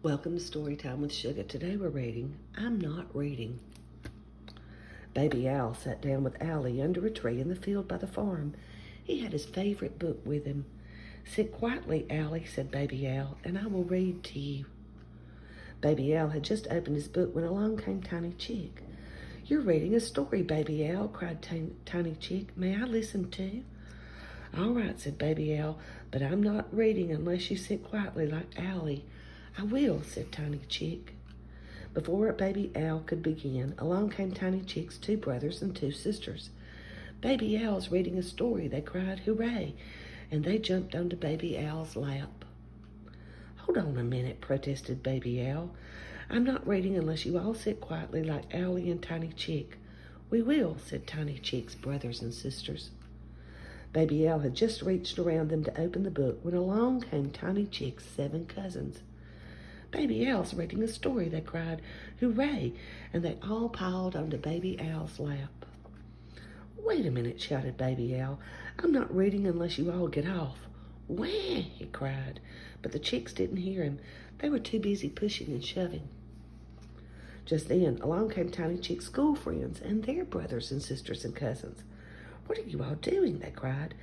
Welcome to Storytime with Sugar. Today we're reading I'm Not Reading. Baby Al sat down with Allie under a tree in the field by the farm. He had his favorite book with him. "Sit quietly, Allie," said Baby Al, "and I will read to you." Baby Al had just opened his book when along came Tiny Chick. "You're reading a story, Baby Al," cried Tiny Chick. "May I listen too?" "All right," said Baby Al, "but I'm not reading unless you sit quietly like Allie." "I will," said Tiny Chick. Before Baby Al could begin, along came Tiny Chick's two brothers and two sisters. "Baby Al's reading a story," they cried. "Hooray!" And they jumped onto Baby Al's lap. "Hold on a minute," protested Baby Al. "I'm not reading unless you all sit quietly like Allie and Tiny Chick." "We will," said Tiny Chick's brothers and sisters. Baby Al had just reached around them to open the book when along came Tiny Chick's 7 cousins. "Baby Al's reading a story," they cried. "Hooray!" And they all piled onto Baby Al's lap. "Wait a minute," shouted Baby Al. "I'm not reading unless you all get off." "Wah!" he cried. But the chicks didn't hear him. They were too busy pushing and shoving. Just then, along came Tiny Chick's school friends and their brothers and sisters and cousins. "What are you all doing?" they cried.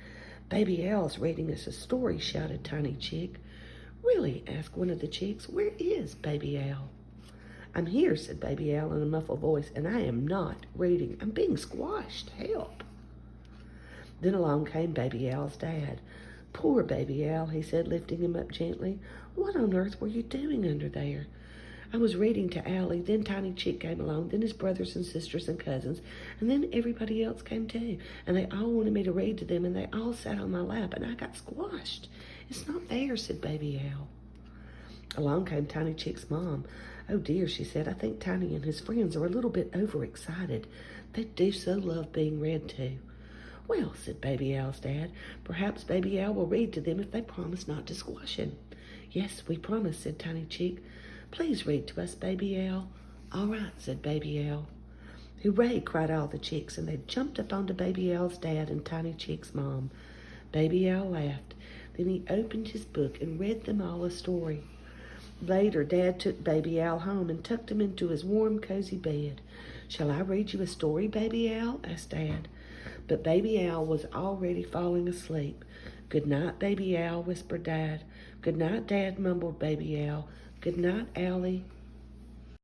"Baby Al's reading us a story," shouted Tiny Chick. "Really?" asked one of the chicks. "Where is Baby Al?" "I'm here," said Baby Al in a muffled voice, "and I am not reading. I'm being squashed. Help." Then along came Baby Al's dad. "Poor Baby Al," he said, lifting him up gently. "What on earth were you doing under there?" "I was reading to Allie, then Tiny Chick came along, then his brothers and sisters and cousins, and then everybody else came too. And they all wanted me to read to them, and they all sat on my lap, and I got squashed. It's not fair," said Baby Al. Along came Tiny Chick's mom. "Oh dear," she said, "I think Tiny and his friends are a little bit overexcited. They do so love being read to." "Well," said Baby Al's dad, "perhaps Baby Al will read to them if they promise not to squash him." "Yes, we promise," said Tiny Chick. "Please read to us, Baby Al." "All right," said Baby Al. "Hooray!" cried all the chicks, and they jumped up onto Baby Al's dad and Tiny Chick's mom. Baby Al laughed. Then he opened his book and read them all a story. Later, Dad took Baby Al home and tucked him into his warm, cozy bed. "Shall I read you a story, Baby Al?" asked Dad. But Baby Al was already falling asleep. "Good night, Baby Al," whispered Dad. "Good night, Dad," mumbled Baby Al. "Good night, Allie."